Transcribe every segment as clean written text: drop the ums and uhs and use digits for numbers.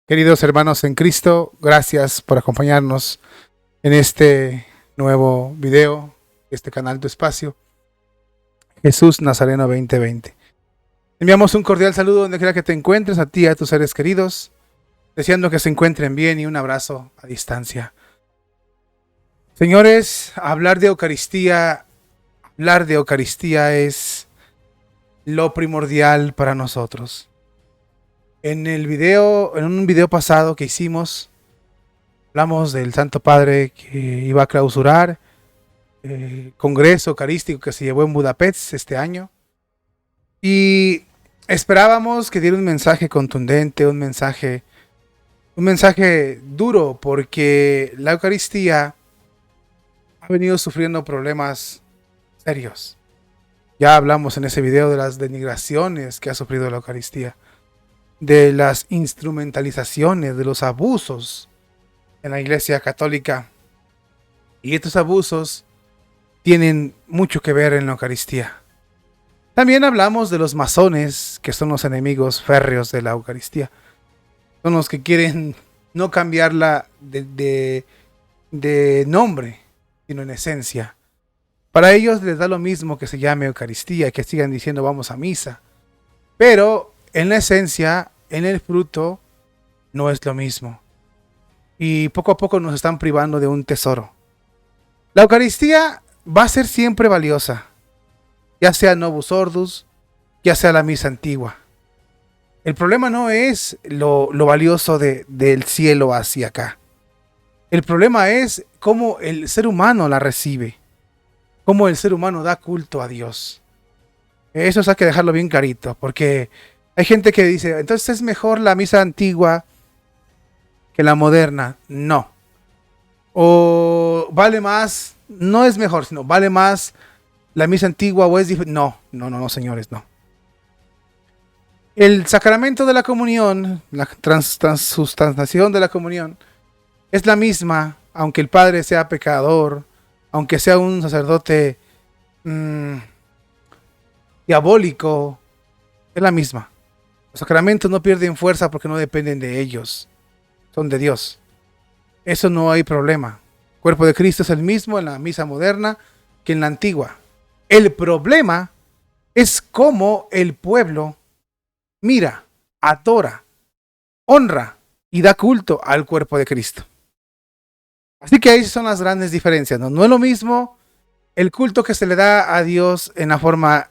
Queridos hermanos en Cristo, gracias por acompañarnos en este nuevo video, este canal Tu Espacio, Jesús Nazareno 2020. Enviamos un cordial saludo donde quiera que te encuentres, a ti y a tus seres queridos, deseando que se encuentren bien y un abrazo a distancia. Señores, hablar de Eucaristía es lo primordial para nosotros. En un video pasado que hicimos, hablamos del Santo Padre que iba a clausurar el Congreso Eucarístico que se llevó en Budapest este año. Y esperábamos que diera un mensaje contundente, un mensaje duro, porque la Eucaristía ha venido sufriendo problemas serios. Ya hablamos en ese video de las denigraciones que ha sufrido la Eucaristía, de las instrumentalizaciones, de los abusos en la Iglesia Católica. Y estos abusos tienen mucho que ver en la Eucaristía. También hablamos de los masones, que son los enemigos férreos de la Eucaristía. Son los que quieren no cambiarla de nombre, sino en esencia. Para ellos les da lo mismo que se llame Eucaristía, que sigan diciendo vamos a misa. Pero en la esencia, en el fruto, no es lo mismo. Y poco a poco nos están privando de un tesoro. La Eucaristía va a ser siempre valiosa, ya sea Novus Ordus, ya sea la misa antigua. El problema no es lo valioso del cielo hacia acá. El problema es cómo el ser humano la recibe, cómo el ser humano da culto a Dios. Eso hay que dejarlo bien clarito, porque hay gente que dice, entonces es mejor la misa antigua que la moderna. No. O vale más, no es mejor, sino vale más la misa antigua o es diferente. No, señores, no. El sacramento de la comunión, la transustanciación de la comunión, es la misma, aunque el padre sea pecador, aunque sea un sacerdote diabólico, es la misma. Los sacramentos no pierden fuerza porque no dependen de ellos, son de Dios. Eso no hay problema. El cuerpo de Cristo es el mismo en la misa moderna que en la antigua. El problema es cómo el pueblo mira, adora, honra y da culto al cuerpo de Cristo. Así que ahí son las grandes diferencias, ¿no? No es lo mismo el culto que se le da a Dios en la forma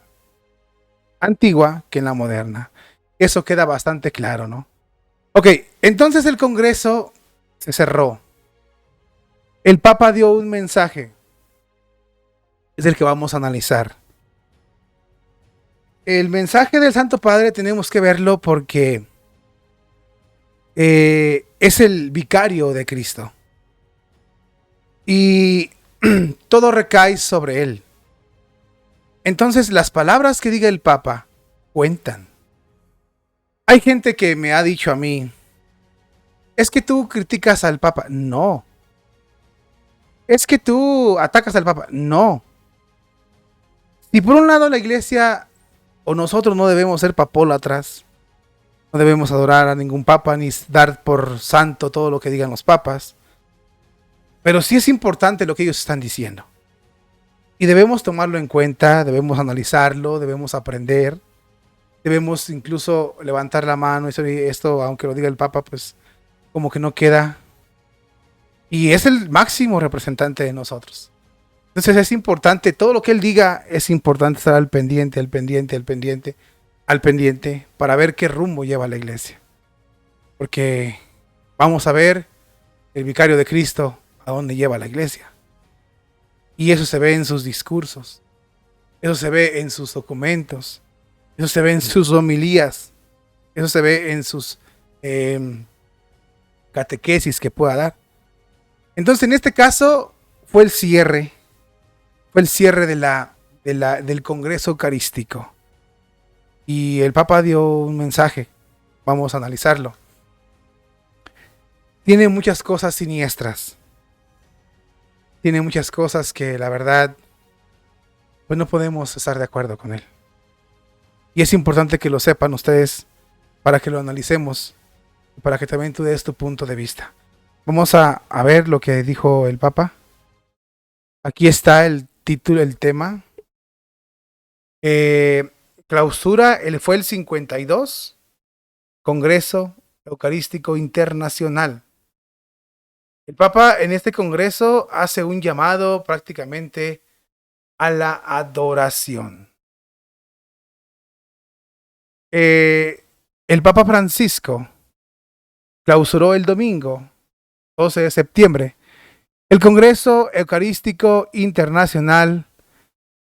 antigua que en la moderna. Eso queda bastante claro, ¿no? Ok, entonces el Congreso se cerró. El Papa dio un mensaje. Es el que vamos a analizar. El mensaje del Santo Padre tenemos que verlo porque es el vicario de Cristo. Y todo recae sobre él. Entonces las palabras que diga el Papa cuentan. Hay gente que me ha dicho a mí, es que tú criticas al Papa. No. Es que tú atacas al Papa. No. Si por un lado la Iglesia o nosotros no debemos ser papólatras, no debemos adorar a ningún Papa ni dar por santo todo lo que digan los papas, pero sí es importante lo que ellos están diciendo. Y debemos tomarlo en cuenta, debemos analizarlo, debemos aprender. Debemos incluso levantar la mano. Esto, aunque lo diga el Papa, pues como que no queda. Y es el máximo representante de nosotros. Entonces es importante, todo lo que él diga, es importante estar al pendiente, para ver qué rumbo lleva la iglesia. Porque vamos a ver el vicario de Cristo a dónde lleva la iglesia. Y eso se ve en sus discursos. Eso se ve en sus documentos. Eso se ve en sus homilías. Eso se ve en sus catequesis que pueda dar. Entonces, en este caso, fue el cierre del Congreso Eucarístico. Y el Papa dio un mensaje. Vamos a analizarlo. Tiene muchas cosas siniestras. Tiene muchas cosas que, la verdad, pues no podemos estar de acuerdo con él. Y es importante que lo sepan ustedes para que lo analicemos para que también tú des tu punto de vista. Vamos a ver lo que dijo el Papa. Aquí está el título, el tema. Clausura, fue el 52 Congreso Eucarístico Internacional. El Papa en este congreso hace un llamado prácticamente a la adoración. El Papa Francisco clausuró el domingo 12 de septiembre el Congreso Eucarístico Internacional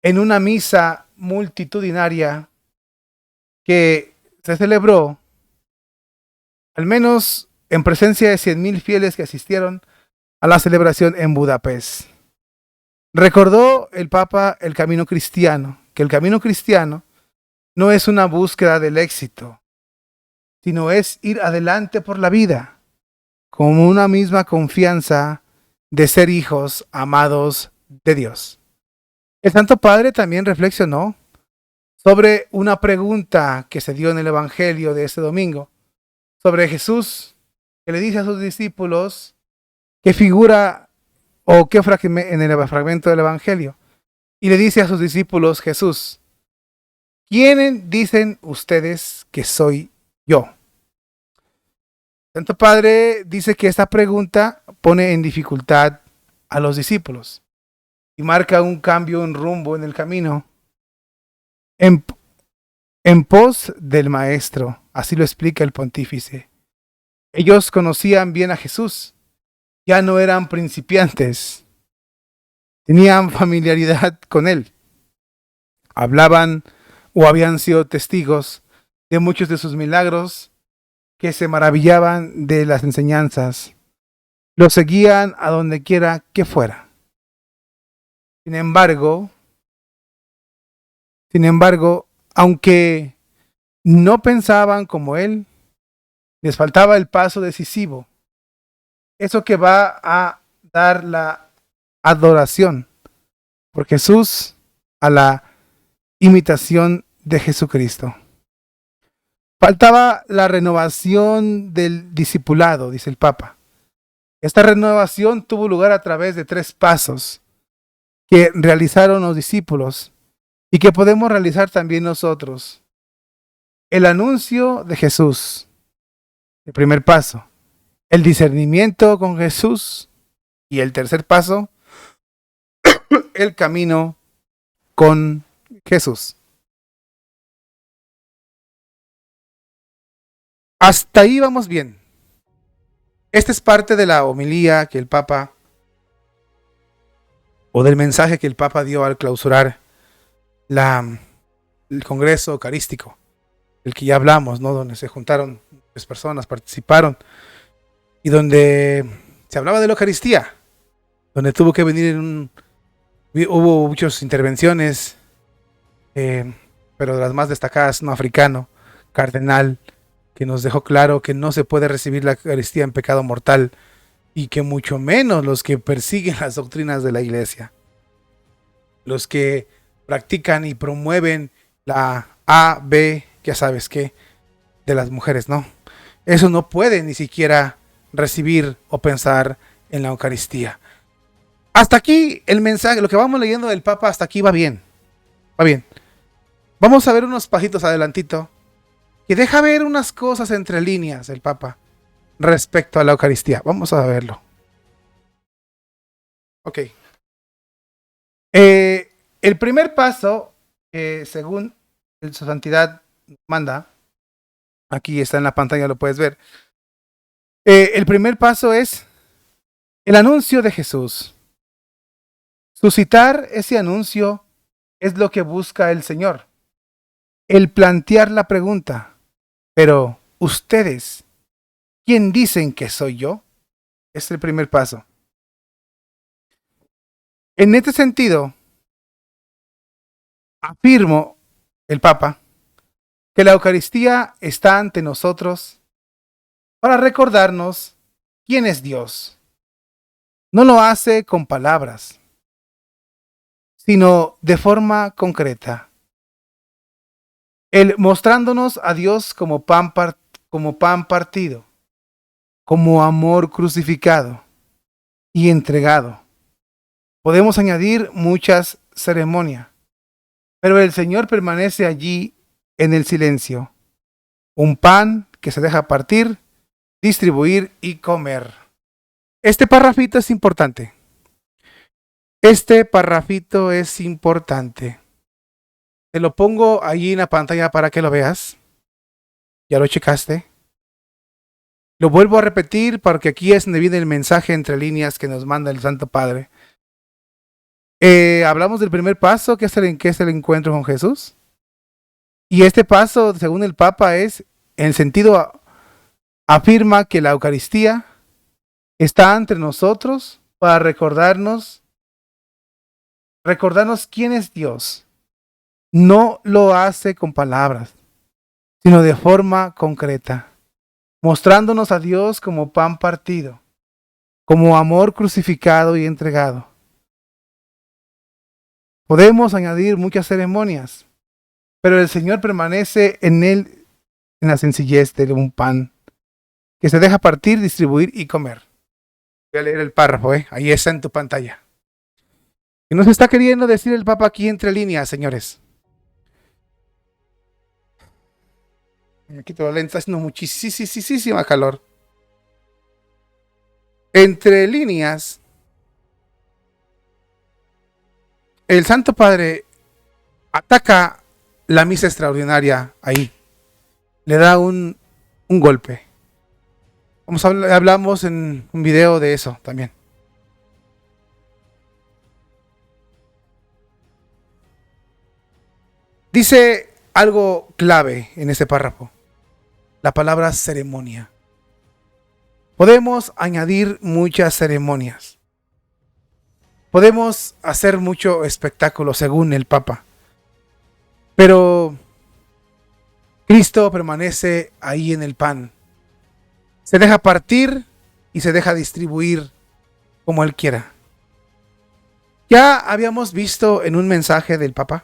en una misa multitudinaria que se celebró al menos en presencia de 100,000 fieles que asistieron a la celebración en Budapest. Recordó el Papa el camino cristiano, que el camino cristiano no es una búsqueda del éxito, sino es ir adelante por la vida, con una misma confianza de ser hijos amados de Dios. El Santo Padre también reflexionó sobre una pregunta que se dio en el Evangelio de este domingo, sobre Jesús, que le dice a sus discípulos qué figura o qué en el fragmento del Evangelio, y le dice a sus discípulos Jesús, ¿quién dicen ustedes que soy yo? Santo Padre dice que esta pregunta pone en dificultad a los discípulos y marca un cambio, un rumbo en el camino en pos del Maestro. Así lo explica el pontífice. Ellos conocían bien a Jesús, ya no eran principiantes, tenían familiaridad con él, hablaban o habían sido testigos de muchos de sus milagros, que se maravillaban de las enseñanzas, lo seguían a donde quiera que fuera. Sin embargo, aunque no pensaban como él, les faltaba el paso decisivo, eso que va a dar la adoración por Jesús, a la imitación de Jesucristo. Faltaba la renovación del discipulado, dice el Papa. Esta renovación tuvo lugar a través de 3 pasos que realizaron los discípulos y que podemos realizar también nosotros. El anuncio de Jesús, el primer paso. El discernimiento con Jesús y el tercer paso, el camino con Jesús. Hasta ahí vamos bien. Esta es parte de la homilía que el Papa, o del mensaje que el Papa dio al clausurar el Congreso Eucarístico, el que ya hablamos, ¿no? Donde se juntaron muchas personas, participaron, y donde se hablaba de la Eucaristía, donde tuvo que venir hubo muchas intervenciones, pero de las más destacadas, un africano, cardenal, que nos dejó claro que no se puede recibir la Eucaristía en pecado mortal, y que mucho menos los que persiguen las doctrinas de la Iglesia, los que practican y promueven la A, B, ya sabes qué, de las mujeres, ¿no? Eso no puede ni siquiera recibir o pensar en la Eucaristía. Hasta aquí el mensaje, lo que vamos leyendo del Papa, hasta aquí va bien. Va bien. Vamos a ver unos pasitos adelantito, que deja ver unas cosas entre líneas el Papa respecto a la Eucaristía. Vamos a verlo. Ok. El primer paso, según su santidad manda, aquí está en la pantalla, lo puedes ver. El primer paso es el anuncio de Jesús. Suscitar ese anuncio es lo que busca el Señor. El plantear la pregunta, pero ustedes, ¿quién dicen que soy yo? Es el primer paso. En este sentido, afirmo, el Papa, que la Eucaristía está ante nosotros para recordarnos quién es Dios. No lo hace con palabras, sino de forma concreta. Él mostrándonos a Dios como pan partido, como amor crucificado y entregado. Podemos añadir muchas ceremonias, pero el Señor permanece allí en el silencio. Un pan que se deja partir, distribuir y comer. Este parrafito es importante. Este parrafito es importante. Te lo pongo allí en la pantalla para que lo veas. ¿Ya lo checaste? Lo vuelvo a repetir porque aquí es donde viene el mensaje entre líneas que nos manda el Santo Padre. Hablamos del primer paso, que es el encuentro con Jesús. Y este paso, según el Papa, es, en el sentido, afirma que la Eucaristía está entre nosotros para recordarnos quién es Dios. No lo hace con palabras, sino de forma concreta, mostrándonos a Dios como pan partido, como amor crucificado y entregado. Podemos añadir muchas ceremonias, pero el Señor permanece en él, en la sencillez de un pan que se deja partir, distribuir y comer. Voy a leer el párrafo, ahí está en tu pantalla. ¿Qué nos está queriendo decir el Papa aquí entre líneas, señores? Aquí toda la está haciendo muchísima calor. Entre líneas, el Santo Padre ataca la misa extraordinaria ahí. Le da un golpe. Hablamos en un video de eso también. Dice algo clave en ese párrafo. La palabra ceremonia. Podemos añadir muchas ceremonias. Podemos hacer mucho espectáculo según el Papa. Pero Cristo permanece ahí en el pan. Se deja partir y se deja distribuir como Él quiera. Ya habíamos visto en un mensaje del Papa,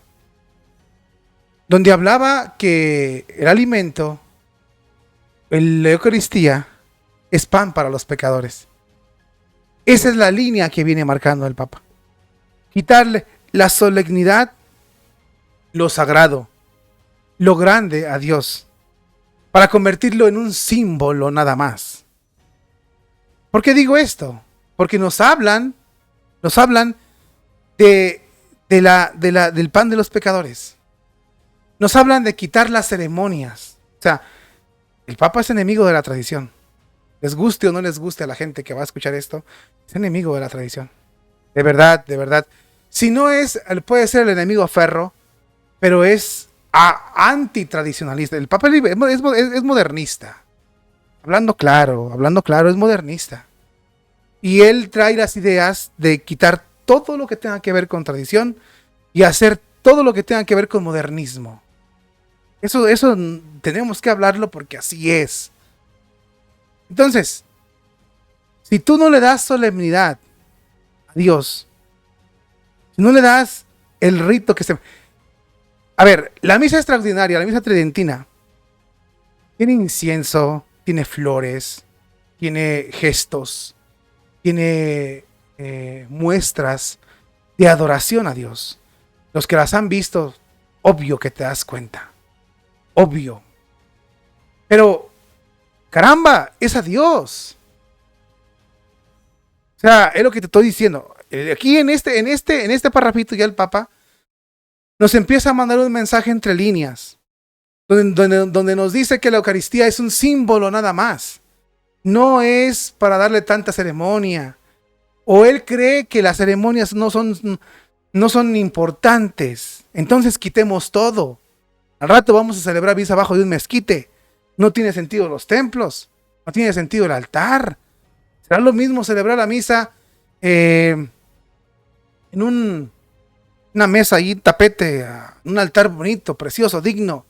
donde hablaba que el alimento, la Eucaristía, es pan para los pecadores. Esa es la línea que viene marcando el Papa. Quitarle la solemnidad, lo sagrado, lo grande a Dios, para convertirlo en un símbolo nada más. ¿Por qué digo esto? Porque nos hablan del pan de los pecadores. Nos hablan de quitar las ceremonias. O sea, el Papa es enemigo de la tradición. Les guste o no les guste a la gente que va a escuchar esto, es enemigo de la tradición. De verdad, de verdad. Si no es, puede ser el enemigo ferro, pero es antitradicionalista. El Papa es modernista. Hablando claro, es modernista. Y él trae las ideas de quitar todo lo que tenga que ver con tradición y hacer todo lo que tenga que ver con modernismo. Eso tenemos que hablarlo porque así es. Entonces, si tú no le das solemnidad a Dios, si no le das el rito que se... A ver, la misa extraordinaria, la misa tridentina, tiene incienso, tiene flores, tiene gestos, tiene muestras de adoración a Dios. Los que las han visto, obvio que te das cuenta. Obvio. Pero, caramba, es a Dios. O sea, es lo que te estoy diciendo. Aquí en este parrafito ya el Papa nos empieza a mandar un mensaje entre líneas, donde nos dice que la Eucaristía es un símbolo nada más. No es para darle tanta ceremonia. O él cree que las ceremonias no son importantes. Entonces quitemos todo. Al rato vamos a celebrar misa abajo de un mezquite. No tiene sentido los templos. No tiene sentido el altar. Será lo mismo celebrar la misa en una mesa ahí, tapete, un altar bonito, precioso, digno.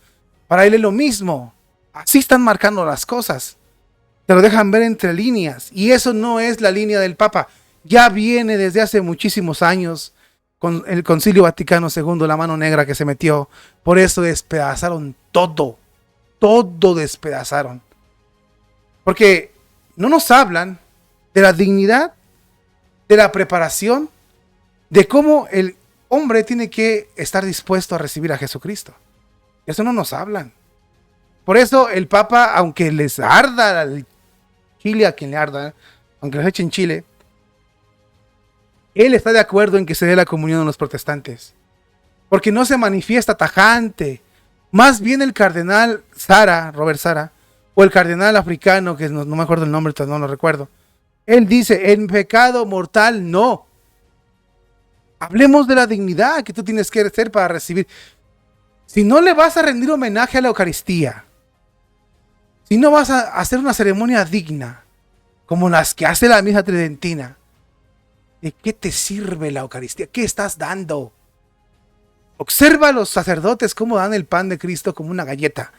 Para él es lo mismo. Así están marcando las cosas. Te lo dejan ver entre líneas. Y eso no es la línea del Papa. Ya viene desde hace muchísimos años con el Concilio Vaticano II, la mano negra que se metió. Por eso despedazaron todo. Todo despedazaron. Porque no nos hablan de la dignidad, de la preparación, de cómo el hombre tiene que estar dispuesto a recibir a Jesucristo. Eso no nos hablan. Por eso el Papa, aunque les arda el chile a quien le arda, aunque les echen chile, él está de acuerdo en que se dé la comunión a los protestantes. Porque no se manifiesta tajante. Más bien el cardenal Sara, Robert Sara, o el cardenal africano, que no me acuerdo el nombre, no lo recuerdo. Él dice, en pecado mortal no. Hablemos de la dignidad que tú tienes que ser para recibir. Si no le vas a rendir homenaje a la Eucaristía, si no vas a hacer una ceremonia digna, como las que hace la misa tridentina, ¿de qué te sirve la Eucaristía? ¿Qué estás dando? Observa a los sacerdotes cómo dan el pan de Cristo como una galleta.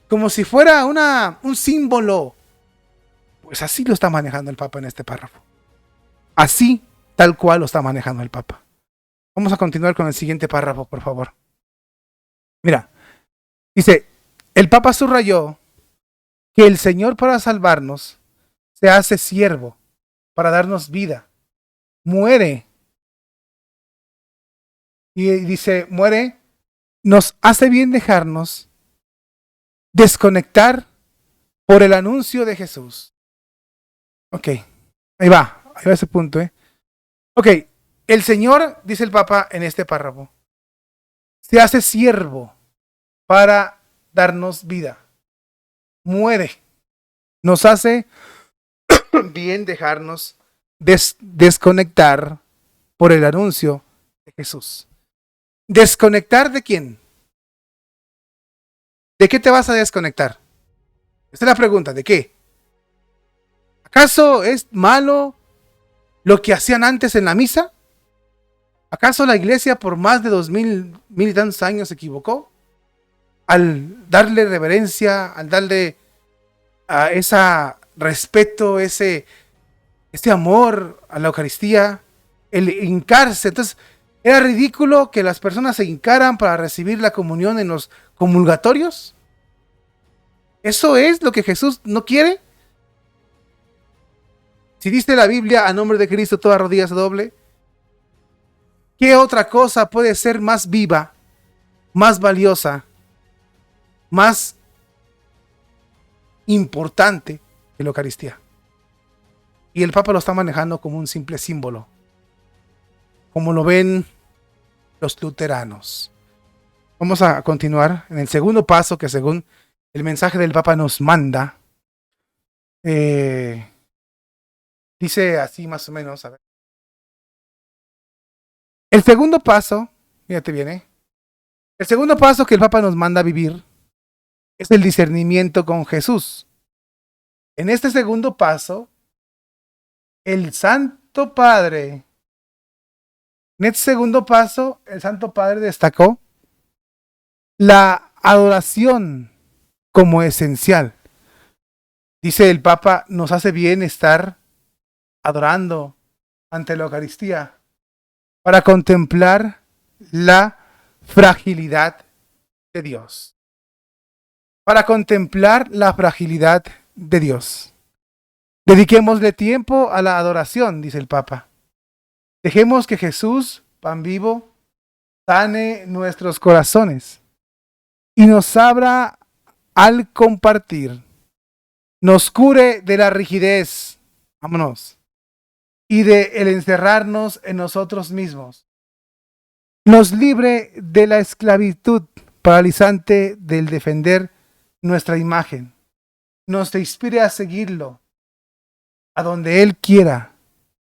Como si fuera un símbolo. Pues así lo está manejando el Papa en este párrafo. Así, tal cual lo está manejando el Papa. Vamos a continuar con el siguiente párrafo, por favor. Mira, dice, el Papa subrayó que el Señor para salvarnos se hace siervo, para darnos vida. Muere. Y dice, muere, nos hace bien dejarnos desconectar por el anuncio de Jesús. Ok, ahí va ese punto, Ok, el Señor, dice el Papa en este párrafo, se hace siervo para darnos vida. Muere. Nos hace bien dejarnos desconectar por el anuncio de Jesús. ¿Desconectar de quién? ¿De qué te vas a desconectar? Esta es la pregunta, ¿de qué? ¿Acaso es malo lo que hacían antes en la misa? ¿Acaso la iglesia por más de 2000 y tantos años se equivocó? Al darle reverencia, al darle a ese respeto, ese amor a la Eucaristía, el hincarse. Entonces, ¿era ridículo que las personas se hincaran para recibir la comunión en los comulgatorios? ¿Eso es lo que Jesús no quiere? Si dice la Biblia, a nombre de Cristo toda rodilla se doble, ¿qué otra cosa puede ser más viva, más valiosa, más importante que la Eucaristía? Y el Papa lo está manejando como un simple símbolo, como lo ven los luteranos. Vamos a continuar en el segundo paso que según el mensaje del Papa nos manda. Dice así más o menos, a ver. El segundo paso, fíjate bien, el segundo paso que el Papa nos manda a vivir es el discernimiento con Jesús. En este segundo paso, el Santo Padre, en este segundo paso, el Santo Padre destacó la adoración como esencial. Dice el Papa, nos hace bien estar adorando ante la Eucaristía para contemplar la fragilidad de Dios. Para contemplar la fragilidad de Dios. Dediquémosle tiempo a la adoración, dice el Papa. Dejemos que Jesús, pan vivo, sane nuestros corazones y nos abra al compartir. Nos cure de la rigidez, vámonos, y de el encerrarnos en nosotros mismos. Nos libre de la esclavitud paralizante del defender nuestra imagen. Nos inspire a seguirlo a donde Él quiera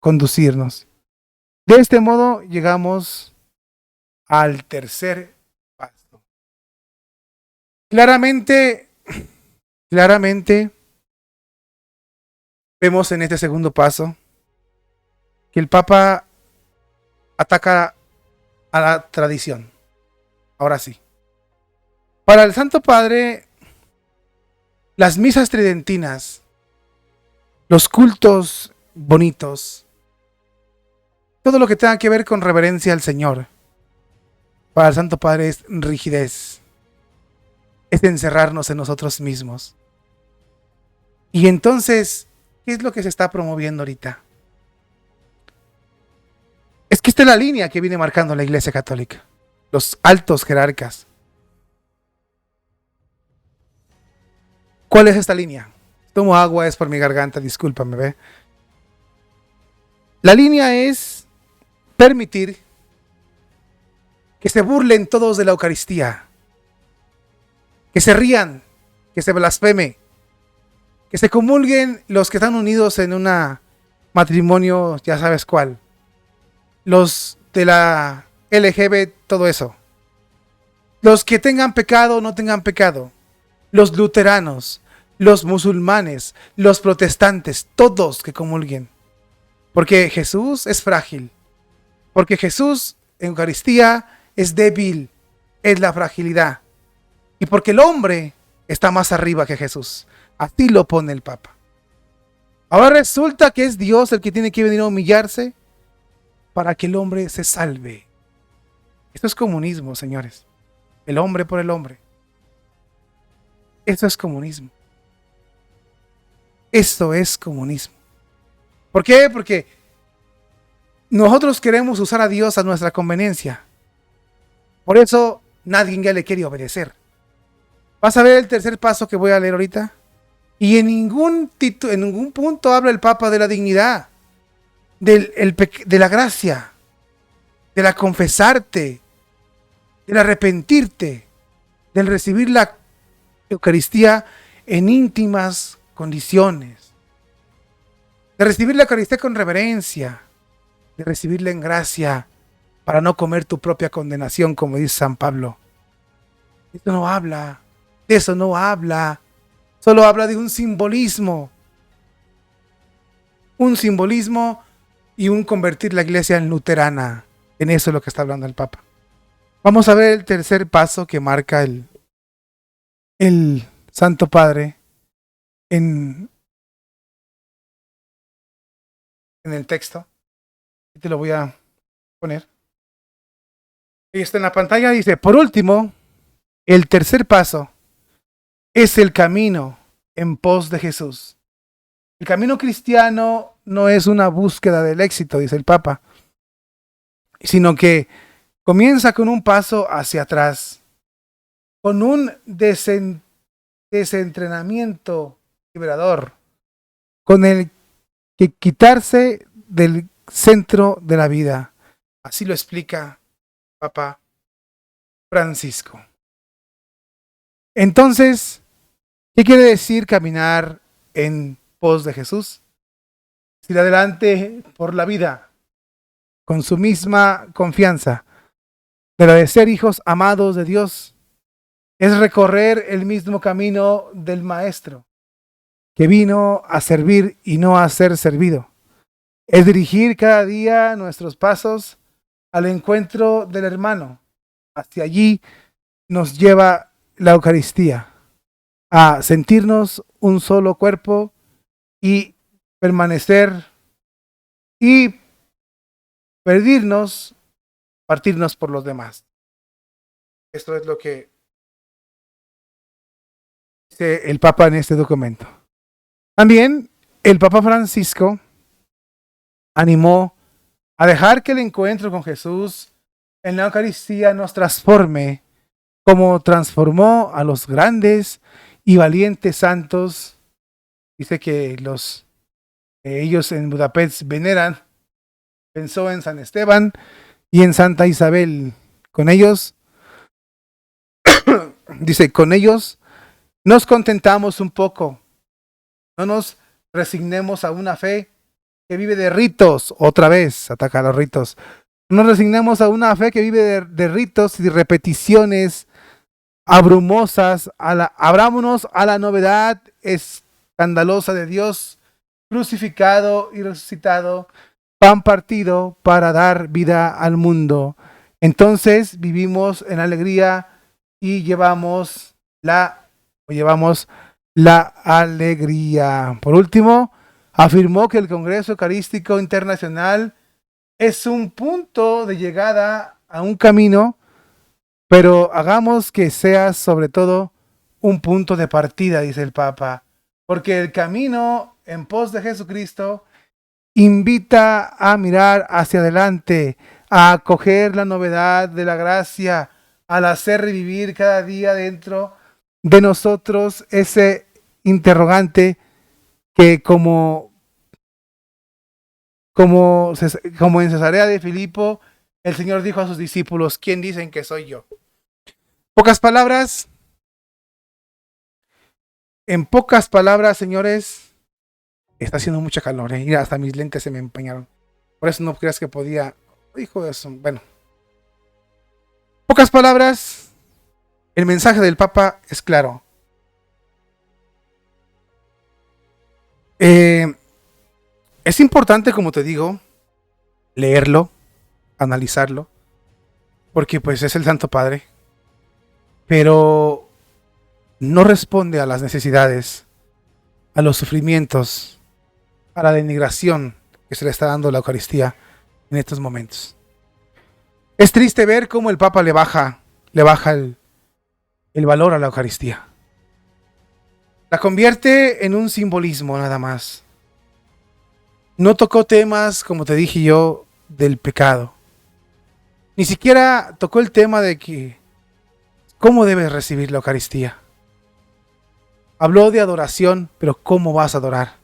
conducirnos. De este modo llegamos al tercer paso. Claramente vemos en este segundo paso que el Papa ataca a la tradición. Ahora sí. Para el Santo Padre, las misas tridentinas, los cultos bonitos, todo lo que tenga que ver con reverencia al Señor, para el Santo Padre es rigidez, es encerrarnos en nosotros mismos. Y entonces, ¿qué es lo que se está promoviendo ahorita? Es que esta es la línea que viene marcando la Iglesia Católica, los altos jerarcas. ¿Cuál es esta línea? Tomo agua, es por mi garganta, discúlpame, ¿ve? La línea es permitir que se burlen todos de la Eucaristía, que se rían, que se blasfeme, que se comulguen los que están unidos en un matrimonio, ya sabes cuál, los de la LGBT, todo eso, los que tengan pecado o no tengan pecado, los luteranos, los musulmanes, los protestantes, todos que comulguen, porque Jesús es frágil, porque Jesús en Eucaristía es débil, es la fragilidad, y porque el hombre está más arriba que Jesús. Así lo pone el Papa. Ahora resulta que es Dios el que tiene que venir a humillarse para que el hombre se salve. Esto es comunismo, señores. El hombre por el hombre. Esto es comunismo. Esto es comunismo. ¿Por qué? Porque nosotros queremos usar a Dios a nuestra conveniencia. Por eso nadie ya le quiere obedecer. Vas a ver el tercer paso que voy a leer ahorita. Y en ningún punto habla el Papa de la dignidad, de la gracia, de la confesarte, del arrepentirte, del recibir la Eucaristía en íntimas condiciones, de recibir la Eucaristía con reverencia, de recibirla en gracia para no comer tu propia condenación, como dice San Pablo. Esto no habla, de eso no habla. Solo habla de un simbolismo y un convertir la iglesia en luterana. En eso es lo que está hablando el Papa. Vamos a ver el tercer paso que marca el Santo Padre en el texto. Te lo voy a poner. Y está en la pantalla, dice, por último, el tercer paso es el camino en pos de Jesús. El camino cristiano no es una búsqueda del éxito, dice el Papa, sino que comienza con un paso hacia atrás, con un desentrenamiento liberador, con el que quitarse del centro de la vida. Así lo explica Papa Francisco. Entonces, ¿qué quiere decir caminar en pos de Jesús? Ir adelante por la vida con su misma confianza de la de ser hijos amados de Dios. Es recorrer el mismo camino del Maestro, que vino a servir y no a ser servido. Es dirigir cada día nuestros pasos al encuentro del hermano. Hacia allí nos lleva la Eucaristía, a sentirnos un solo cuerpo y permanecer y partirnos por los demás. Esto es lo que dice el Papa en este documento. También el Papa Francisco animó a dejar que el encuentro con Jesús en la Eucaristía nos transforme como transformó a los grandes y valientes santos. Dice que ellos en Budapest veneran, pensó en San Esteban y en Santa Isabel. Con ellos, dice, con ellos nos contentamos un poco. No nos resignemos a una fe que vive de ritos. Otra vez ataca a los ritos. No nos resignemos a una fe que vive de ritos y repeticiones abrumosas. Abrámonos a la novedad escandalosa de Dios crucificado y resucitado, pan partido para dar vida al mundo. Entonces vivimos en alegría y llevamos la alegría. Por último, afirmó que el Congreso Eucarístico Internacional es un punto de llegada a un camino, pero hagamos que sea sobre todo un punto de partida, dice el Papa, porque el camino en pos de Jesucristo invita a mirar hacia adelante, a acoger la novedad de la gracia, al hacer revivir cada día dentro de nosotros ese interrogante que como en Cesarea de Filipo, el Señor dijo a sus discípulos, ¿quién dicen que soy yo? En pocas palabras, señores, está haciendo mucha calor, ¿eh? Mira, hasta mis lentes se me empañaron. Por eso no creas que podía. Hijo de eso. Bueno. Pocas palabras, el mensaje del Papa es claro. Es importante, como te digo, leerlo, analizarlo, porque pues es el Santo Padre, pero no responde a las necesidades, a los sufrimientos, a la denigración que se le está dando a la Eucaristía en estos momentos. Es triste ver cómo el Papa le baja el valor a la Eucaristía. La convierte en un simbolismo nada más. No tocó temas, como te dije yo, del pecado. Ni siquiera tocó el tema de que cómo debes recibir la Eucaristía. Habló de adoración, pero ¿cómo vas a adorar?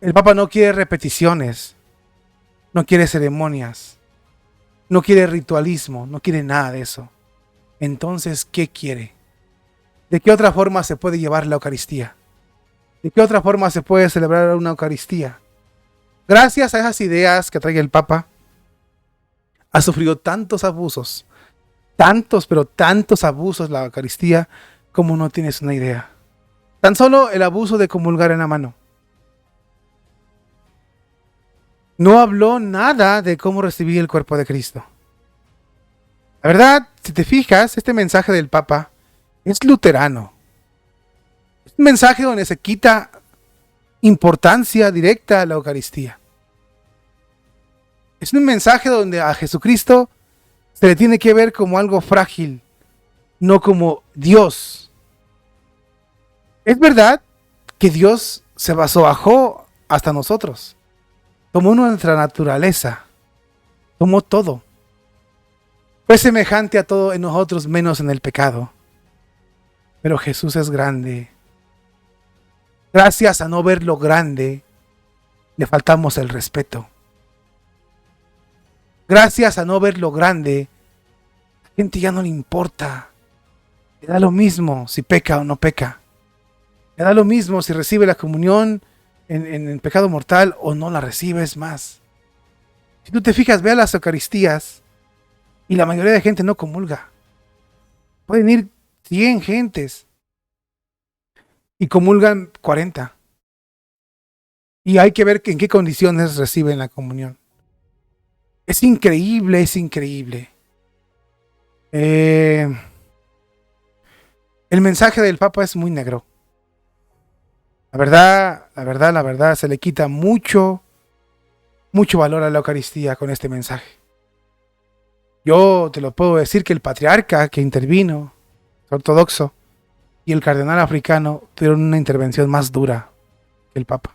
El Papa no quiere repeticiones, no quiere ceremonias, no quiere ritualismo, no quiere nada de eso. Entonces, ¿qué quiere? ¿De qué otra forma se puede llevar la Eucaristía? ¿De qué otra forma se puede celebrar una Eucaristía? Gracias a esas ideas que trae el Papa, ha sufrido tantos abusos, tantos, pero tantos abusos la Eucaristía, como no tienes una idea. Tan solo el abuso de comulgar en la mano. No habló nada de cómo recibir el cuerpo de Cristo. La verdad, si te fijas, este mensaje del Papa es luterano. Es un mensaje donde se quita importancia directa a la Eucaristía. Es un mensaje donde a Jesucristo se le tiene que ver como algo frágil, no como Dios. Es verdad que Dios se bajó hasta nosotros. Tomó nuestra naturaleza. Tomó todo. Fue semejante a todo en nosotros menos en el pecado. Pero Jesús es grande. Gracias a no ver lo grande, le faltamos el respeto. Gracias a no ver lo grande, a la gente ya no le importa. Le da lo mismo si peca o no peca. Le da lo mismo si recibe la comunión en el pecado mortal o no la recibes más. Si tú te fijas, ve a las Eucaristías y la mayoría de gente no comulga. Pueden ir 100 gentes y comulgan 40. Y hay que ver en qué condiciones reciben la comunión. Es increíble, es increíble. El mensaje del Papa es muy negro. La verdad, se le quita mucho valor a la Eucaristía con este mensaje. Yo te lo puedo decir que el patriarca que intervino, ortodoxo, y el cardenal africano tuvieron una intervención más dura que el Papa,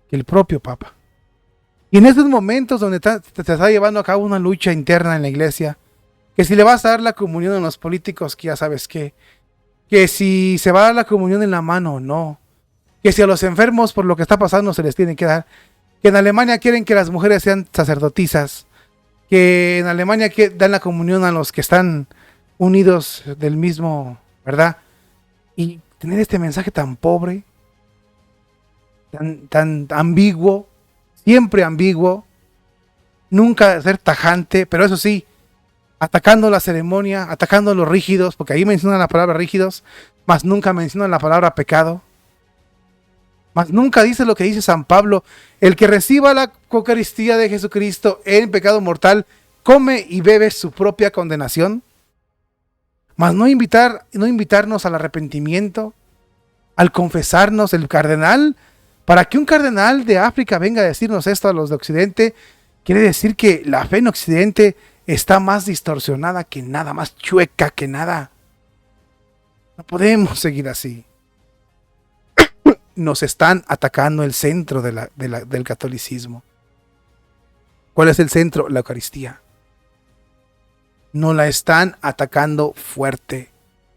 que el propio Papa. Y en esos momentos donde te está llevando a cabo una lucha interna en la iglesia, que si le vas a dar la comunión a los políticos, que ya sabes que si se va a dar la comunión en la mano o no, que si a los enfermos por lo que está pasando se les tiene que dar, que en Alemania quieren que las mujeres sean sacerdotisas, que en Alemania dan la comunión a los que están unidos del mismo, ¿verdad? Y tener este mensaje tan pobre, tan ambiguo, siempre ambiguo, nunca ser tajante, pero eso sí, atacando la ceremonia, atacando a los rígidos, porque ahí mencionan la palabra rígidos, mas nunca mencionan la palabra pecado. Mas nunca dice lo que dice San Pablo: el que reciba la Eucaristía de Jesucristo en pecado mortal, come y bebe su propia condenación. Mas no invitarnos al arrepentimiento, al confesarnos. El cardenal, para que un cardenal de África venga a decirnos esto a los de Occidente, quiere decir que la fe en Occidente está más distorsionada que nada, más chueca que nada. No podemos seguir así. Nos están atacando el centro del catolicismo. ¿Cuál es el centro? La Eucaristía. Nos la están atacando fuerte,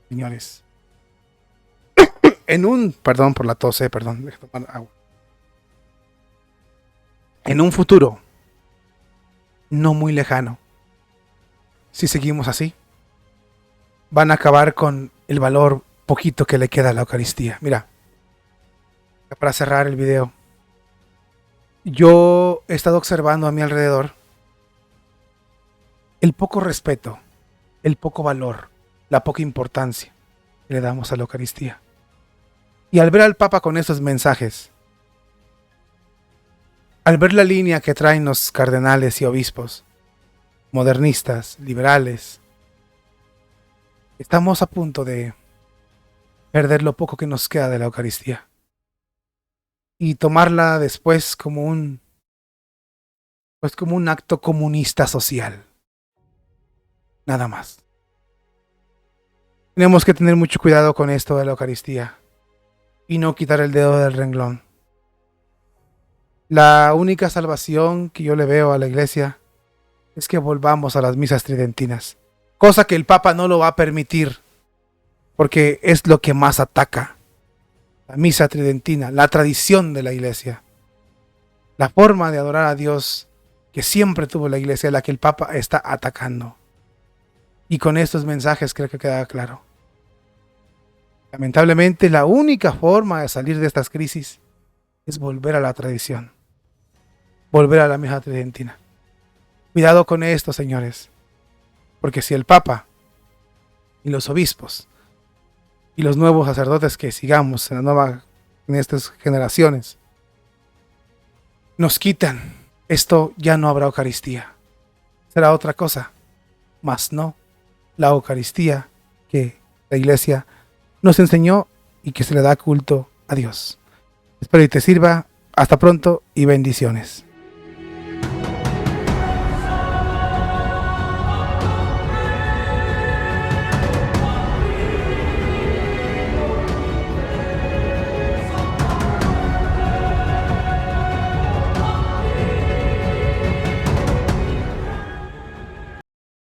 señores. Perdón por la tos, perdón, déjame tomar agua. En un futuro no muy lejano, si seguimos así, van a acabar con el valor poquito que le queda a la Eucaristía. Mira, para cerrar el video, yo he estado observando a mi alrededor el poco respeto, el poco valor, la poca importancia que le damos a la Eucaristía. Y al ver al Papa con esos mensajes, al ver la línea que traen los cardenales y obispos, modernistas, liberales, estamos a punto de perder lo poco que nos queda de la Eucaristía y tomarla después como un acto comunista social. Nada más. Tenemos que tener mucho cuidado con esto de la Eucaristía y no quitar el dedo del renglón. La única salvación que yo le veo a la iglesia es que volvamos a las misas tridentinas, cosa que el Papa no lo va a permitir, porque es lo que más ataca. La misa tridentina, la tradición de la iglesia, la forma de adorar a Dios que siempre tuvo la iglesia, la que el Papa está atacando. Y con estos mensajes creo que queda claro. Lamentablemente, la única forma de salir de estas crisis es volver a la tradición, volver a la misa tridentina. Cuidado con esto, señores, porque si el Papa y los obispos y los nuevos sacerdotes que sigamos en estas generaciones nos quitan, esto ya no habrá Eucaristía. Será otra cosa, mas no la Eucaristía que la Iglesia nos enseñó y que se le da culto a Dios. Espero que te sirva. Hasta pronto y bendiciones.